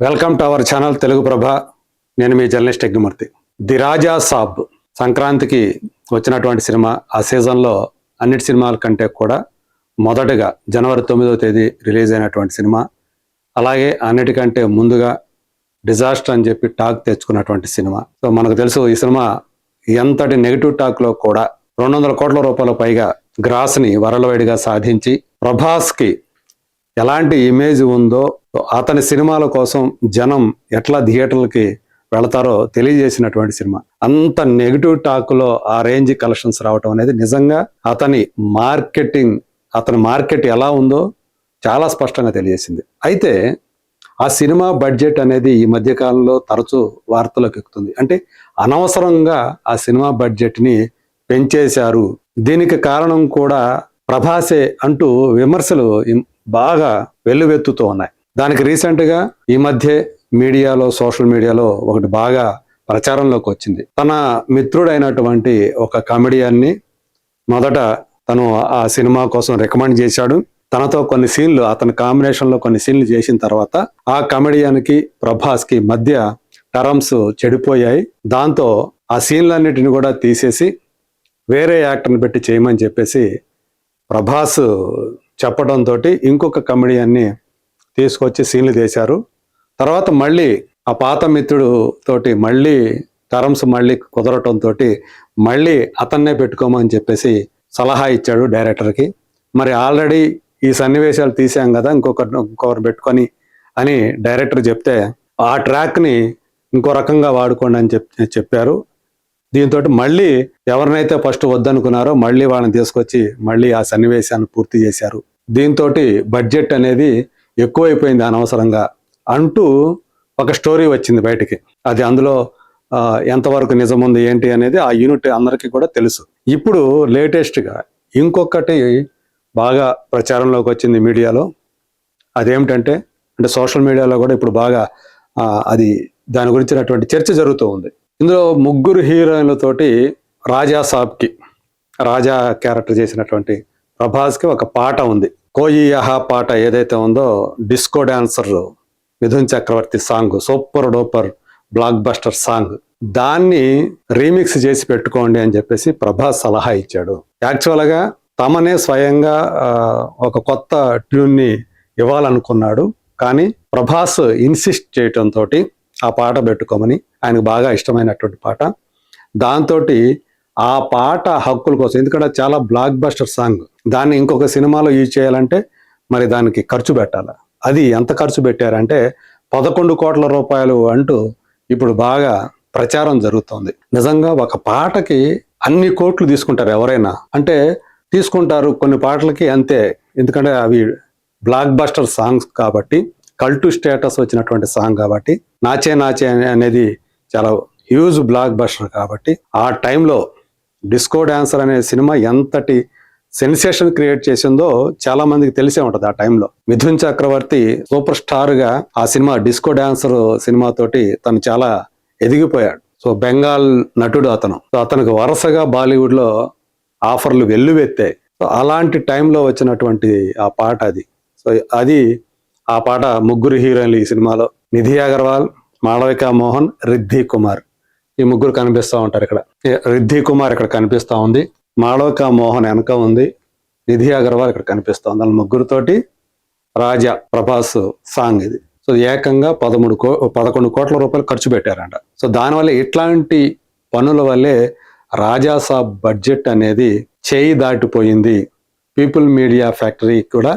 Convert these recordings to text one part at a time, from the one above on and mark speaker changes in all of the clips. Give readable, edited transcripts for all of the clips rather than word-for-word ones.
Speaker 1: Welcome to our channel Telugu Prabha. నేను మీ journalist Yagnamurthy. The Raja Saab సంక్రాంతికి వచ్చినటువంటి సినిమా. ఆ సీజన్లో అన్నిటి సినిమాల కంటే కూడా మొదటగా జనవరి 9వ తేదీ రిలీజ్ అయినటువంటి సినిమా. అలాగే అన్నిటికంటే ముందుగా డిజాస్టర్ అని చెప్పి టాక్ తెచ్చుకున్నటువంటి సినిమా. సో మనకు తెలుసు ఈ సినిమా ఎంతటి నెగిటివ్ టాక్లో కూడా 200 కోట్ల రూపాయల పైగా గ్రాస్ని వరలవేడిగా సాధించి ప్రభాస్కి ఎలాంటి ఇమేజ్ ఉందో, అతని సినిమాల కోసం జనం ఎట్లా థియేటర్లకి వెళతారో తెలియజేసినటువంటి సినిమా. అంత నెగిటివ్ టాక్లో ఆ రేంజ్ కలెక్షన్స్ రావటం అనేది నిజంగా అతని మార్కెట్ ఎలా ఉందో చాలా స్పష్టంగా తెలియజేసింది. అయితే ఆ సినిమా బడ్జెట్ అనేది ఈ మధ్య కాలంలో తరచూ వార్తలకు ఎక్కుతుంది. అంటే అనవసరంగా ఆ సినిమా బడ్జెట్ని పెంచేశారు, దీనికి కారణం కూడా ప్రభాసే అంటూ విమర్శలు బాగా వెల్లువెత్తుతూ ఉన్నాయి. దానికి రీసెంట్గా ఈ మధ్య మీడియాలో, సోషల్ మీడియాలో ఒకటి బాగా ప్రచారంలోకి వచ్చింది. తన మిత్రుడైనటువంటి ఒక కమెడియన్ని మొదట తను ఆ సినిమా కోసం రికమెండ్ చేశాడు. తనతో కొన్ని సీన్లు, అతని కాంబినేషన్లో కొన్ని సీన్లు చేసిన తర్వాత ఆ కమెడియన్కి ప్రభాస్కి మధ్య టర్మ్స్ చెడిపోయాయి. దాంతో ఆ సీన్లన్నిటిని కూడా తీసేసి వేరే యాక్టర్ని పెట్టి చేయమని చెప్పేసి ప్రభాస్ చెప్పడంతో ఇంకొక కమెడియన్ని తీసుకొచ్చి సీన్లు తీశారు. తర్వాత మళ్ళీ ఆ పాత మిత్రుడు తోటి మళ్ళీ టర్మ్స్ మళ్ళీ కుదరటంతో మళ్ళీ అతన్నే పెట్టుకోమని చెప్పేసి సలహా ఇచ్చాడు డైరెక్టర్కి. మరి ఆల్రెడీ ఈ సన్నివేశాలు తీసాం కదా, ఇంకొకరు పెట్టుకొని అని డైరెక్టర్ చెప్తే ఆ ట్రాక్ని ఇంకో రకంగా వాడుకోండి అని చెప్పారు. దీంతో మళ్ళీ ఎవరినైతే ఫస్ట్ వద్దనుకున్నారో మళ్ళీ వాళ్ళని తీసుకొచ్చి మళ్ళీ ఆ సన్నివేశాన్ని పూర్తి చేశారు. దీంతో బడ్జెట్ అనేది ఎక్కువైపోయింది అనవసరంగా అంటూ ఒక స్టోరీ వచ్చింది బయటికి. అది అందులో ఎంతవరకు నిజం ఉంది ఏంటి అనేది ఆ యూనిట్ అందరికీ కూడా తెలుసు. ఇప్పుడు లేటెస్ట్గా ఇంకొకటి బాగా ప్రచారంలోకి వచ్చింది మీడియాలో. అదేమిటంటే, సోషల్ మీడియాలో కూడా ఇప్పుడు బాగా అది దాని గురించినటువంటి చర్చ జరుగుతూ ఉంది. ఇందులో 3 హీరోయిన్లతోటి రాజా సాబ్కి, రాజా క్యారెక్టర్ చేసినటువంటి ప్రభాస్కి ఒక పాట ఉంది. కోయి యహా పాట ఏదైతే ఉందో, disco dancer Mithun Chakraborty song, super duper blockbuster song, దాన్ని రీమిక్స్ చేసి పెట్టుకోండి అని చెప్పేసి ప్రభాస్ సలహా ఇచ్చాడు. యాక్చువల్గా తమనే స్వయంగా ఒక కొత్త ట్యూన్ని ఇవ్వాలనుకున్నాడు. కానీ ప్రభాస్ ఇన్సిస్ట్ చేయటంతో ఆ పాట పెట్టుకోమని, ఆయనకు బాగా ఇష్టమైనటువంటి పాట, దాంతో ఆ పాట హక్కుల కోసం, ఎందుకంటే చాలా బ్లాక్ బస్టర్ సాంగ్, దాన్ని ఇంకొక సినిమాలో యూజ్ చేయాలంటే మరి దానికి ఖర్చు పెట్టాలి. అది ఎంత ఖర్చు పెట్టారంటే 11 కోట్ల రూపాయలు అంటూ ఇప్పుడు బాగా ప్రచారం జరుగుతోంది. నిజంగా ఒక పాటకి అన్ని కోట్లు తీసుకుంటారు ఎవరైనా అంటే తీసుకుంటారు, కొన్ని పాటలకి అంతే. ఎందుకంటే అవి బ్లాక్ బస్టర్ సాంగ్స్ కాబట్టి, కల్టు స్టేటస్ వచ్చినటువంటి సాంగ్ కాబట్టి, నాచే నాచే అనేది చాలా హ్యూజ్ బ్లాక్ బస్టర్ కాబట్టి, ఆ టైంలో డిస్కో డాన్సర్ అనే సినిమా ఎంతటి సెన్సేషన్ క్రియేట్ చేసిందో చాలా మందికి తెలిసే ఉంటుంది. ఆ టైంలో మిథున్ చక్రవర్తి సూపర్ స్టార్గా ఆ సినిమా డిస్కో డాన్సర్ సినిమాతోటి తను చాలా ఎదిగిపోయాడు. సో బెంగాల్ నటుడు అతను. సో అతనికి వరుసగా బాలీవుడ్లో ఆఫర్లు వెల్లువెత్తాయి. సో అలాంటి టైంలో వచ్చినటువంటి ఆ పాట అది. సో అది ఆ పాట 3 హీరోయిన్లు ఈ సినిమాలో. నిధి అగర్వాల్, మాళవిక మోహన్, రిద్ధి కుమార్, ఈ 3 కనిపిస్తూ ఉంటారు ఇక్కడ. రిద్ధి కుమార్ ఇక్కడ కనిపిస్తూ ఉంది, మాళవిక మోహన్ వెనక ఉంది, నిధి అగర్వాల్ ఇక్కడ కనిపిస్తూ ఉంది. వాళ్ళ 3తోటి రాజా ప్రభాస్ సాంగ్ ఇది. సో ఏకంగా 11 కోట్ల రూపాయలు ఖర్చు పెట్టారంట. సో దానివల్ల ఇట్లాంటి పనుల వల్లే రాజా సాబ్ బడ్జెట్ అనేది చేయి దాటిపోయింది. పీపుల్ మీడియా ఫ్యాక్టరీ కూడా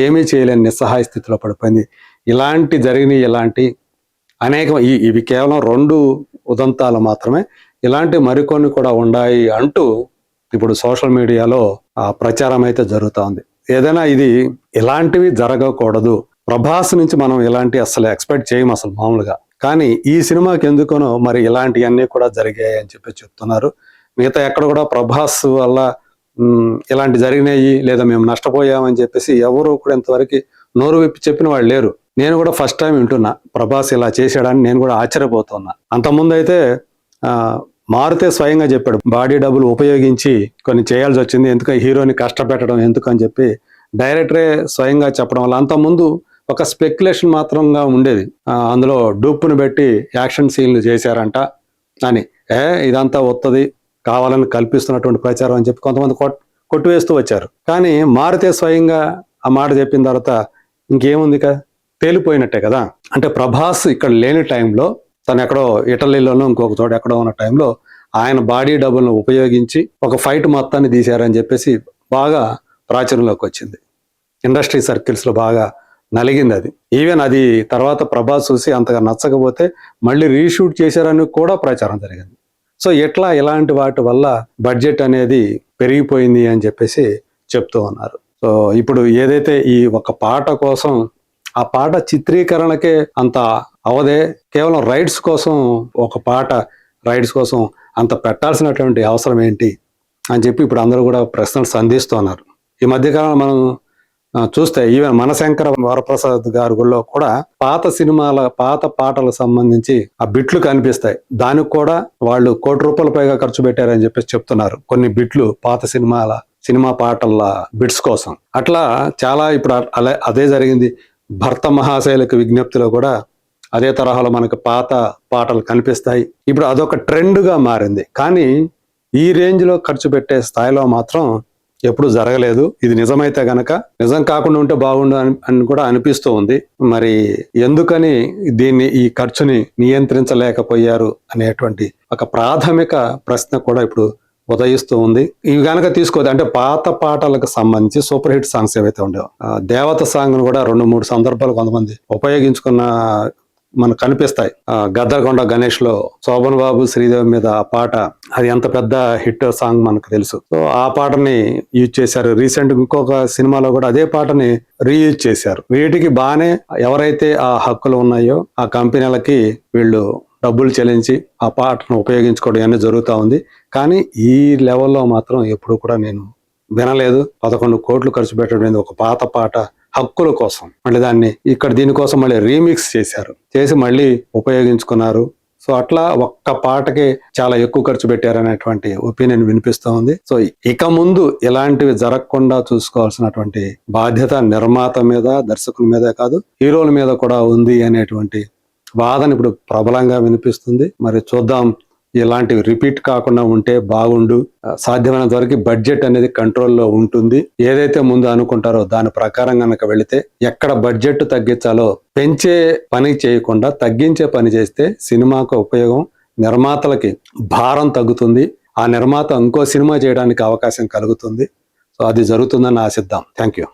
Speaker 1: ఏమీ చేయలేని నిస్సహాయ స్థితిలో పడిపోయింది. ఇలాంటి అనేక ఇవి కేవలం 2 ఉదంతాలు మాత్రమే, ఇలాంటి మరికొన్ని కూడా ఉన్నాయి అంటూ ఇప్పుడు సోషల్ మీడియాలో ఆ ప్రచారం అయితే జరుగుతూ ఉంది. ఏదైనా ఇలాంటివి జరగకూడదు. ప్రభాస్ నుంచి మనం ఇలాంటి అసలు ఎక్స్పెక్ట్ చేయము అసలు మామూలుగా. కానీ ఈ సినిమాకి ఎందుకనో మరి ఇలాంటివన్నీ కూడా జరిగాయి అని చెప్పి చెప్తున్నారు. మిగతా ఎక్కడ కూడా ప్రభాస్ వల్ల ఇలాంటి జరిగినాయి లేదా మేము నష్టపోయామని చెప్పేసి ఎవరు కూడా ఇంతవరకు నోరు విప్పి చెప్పిన వాళ్ళు లేరు. నేను కూడా ఫస్ట్ టైం వింటున్నా ప్రభాస్ ఇలా చేశాడని. నేను కూడా ఆశ్చర్యపోతున్నా. అంతకుముందు అయితే మారుతే స్వయంగా చెప్పాడు, బాడీ డబ్బులు ఉపయోగించి కొన్ని చేయాల్సి వచ్చింది, ఎందుకు హీరోని కష్టపెట్టడం ఎందుకు అని చెప్పి డైరెక్టరే స్వయంగా చెప్పడం వల్ల. అంతకుముందు ఒక స్పెక్యులేషన్ మాత్రంగా ఉండేది. అందులో డూప్ను పెట్టి యాక్షన్ సీన్లు చేశారంట అని, ఇదంతా వత్తది, కావాలని కల్పిస్తున్నటువంటి ప్రచారం అని చెప్పి కొంతమంది కొట్టివేస్తూ వచ్చారు. కానీ మారుతే స్వయంగా ఆ మాట చెప్పిన తర్వాత ఇంకేముంది తేలిపోయినట్టే కదా. అంటే ప్రభాస్ ఇక్కడ లేని టైంలో, తను ఎక్కడో ఇటలీలోనో ఇంకొక చోట ఎక్కడో ఉన్న టైంలో ఆయన బాడీ డబుల్ను ఉపయోగించి ఒక ఫైట్ మొత్తాన్ని తీశారని చెప్పేసి బాగా ప్రాచుర్యంలోకి వచ్చింది. ఇండస్ట్రీ సర్కిల్స్లో బాగా నలిగింది అది. ఈవెన్ అది తర్వాత ప్రభాస్ చూసి అంతగా నచ్చకపోతే మళ్ళీ రీషూట్ చేశారని కూడా ప్రచారం జరిగింది. సో ఇలాంటి వాటి వల్ల బడ్జెట్ అనేది పెరిగిపోయింది అని చెప్పేసి చెప్తూ ఉన్నారు. సో ఇప్పుడు ఏదైతే ఈ ఒక పాట కోసం, ఆ పాట చిత్రీకరణకే అంత అవదే, కేవలం రైట్స్ కోసం, ఒక పాట రైట్స్ కోసం అంత పెట్టాల్సినటువంటి అవసరం ఏంటి అని చెప్పి ఇప్పుడు అందరూ కూడా ప్రశ్నలు సంధిస్తున్నారు. ఈ మధ్యకాలంలో మనం చూస్తే ఈవెన్ మనశంకర వరప్రసాద్ గారిలో కూడా పాత పాటలకు సంబంధించి ఆ బిట్లు కనిపిస్తాయి. దానికి కూడా వాళ్ళు ₹1,00,00,000 పైగా ఖర్చు పెట్టారని చెప్పేసి చెప్తున్నారు. కొన్ని బిట్లు పాత సినిమా పాటల బిట్స్ కోసం. అట్లా చాలా ఇప్పుడు అదే జరిగింది. భర్త మహాశైలకు విజ్ఞప్తిలో కూడా అదే తరహాలో మనకు పాత పాటలు కనిపిస్తాయి. ఇప్పుడు అదొక ట్రెండ్గా మారింది. కానీ ఈ రేంజ్లో ఖర్చు పెట్టే స్థాయిలో మాత్రం ఎప్పుడు జరగలేదు. ఇది నిజమైతే గనక, నిజం కాకుండా ఉంటే బాగుండు అని కూడా అనిపిస్తూ ఉంది. మరి ఎందుకని ఈ ఖర్చుని నియంత్రించలేకపోయారు అనేటువంటి ఒక ప్రాథమిక ప్రశ్న కూడా ఇప్పుడు ఉదయిస్తూ ఉంది. ఇవి కనుక తీసుకోవద్దు అంటే పాత పాటలకు సంబంధించి సూపర్ హిట్ సాంగ్స్ ఏవైతే ఉండేవో, దేవత సాంగ్ ను కూడా 2-3 సందర్భాలు కొంతమంది ఉపయోగించుకున్న మనకు కనిపిస్తాయి. గద్దరకొండ గణేష్ లో శోభన్ బాబు శ్రీదేవి మీద ఆ పాట, అది ఎంత పెద్ద హిట్ సాంగ్ మనకు తెలుసు. సో ఆ పాటని యూజ్ చేశారు. రీసెంట్ ఇంకొక సినిమాలో కూడా అదే పాటని రీయూజ్ చేశారు. వీటికి బాగానే ఎవరైతే ఆ హక్కులు ఉన్నాయో ఆ కంపెనీలకి వీళ్ళు డబ్బులు చెల్లించి ఆ పాటను ఉపయోగించుకోవడం అనేది జరుగుతూ ఉంది. కానీ ఈ లెవెల్లో మాత్రం ఎప్పుడు కూడా నేను వినలేదు. 11 కోట్లు ఖర్చు పెట్టడం ఒక పాత పాట హక్కుల కోసం, మళ్ళీ దీనికోసం మళ్ళీ రీమిక్స్ చేసి మళ్ళీ ఉపయోగించుకున్నారు. సో అట్లా ఒక్క పాటకి చాలా ఎక్కువ ఖర్చు పెట్టారనేటువంటి ఒపీనియన్ వినిపిస్తూ ఉంది. సో ఇక ముందు ఇలాంటివి జరగకుండా చూసుకోవాల్సినటువంటి బాధ్యత నిర్మాత మీద, దర్శకుల మీదే కాదు, హీరోల మీద కూడా ఉంది అనేటువంటి వాదన ఇప్పుడు ప్రబలంగా వినిపిస్తుంది. మరి చూద్దాం, ఇలాంటివి రిపీట్ కాకుండా ఉంటే బాగుండు. సాధ్యమైనంత వరకు బడ్జెట్ అనేది కంట్రోల్లో ఉంటుంది. ఏదైతే ముందు అనుకుంటారో దాని ప్రకారం కనుక వెళితే, ఎక్కడ బడ్జెట్ తగ్గించాలో పెంచే పని చేయకుండా తగ్గించే పని చేస్తే సినిమాకు ఉపయోగం, నిర్మాతలకి భారం తగ్గుతుంది. ఆ నిర్మాత ఇంకో సినిమా చేయడానికి అవకాశం కలుగుతుంది. సో అది జరుగుతుందని ఆశిద్దాం. Thank you.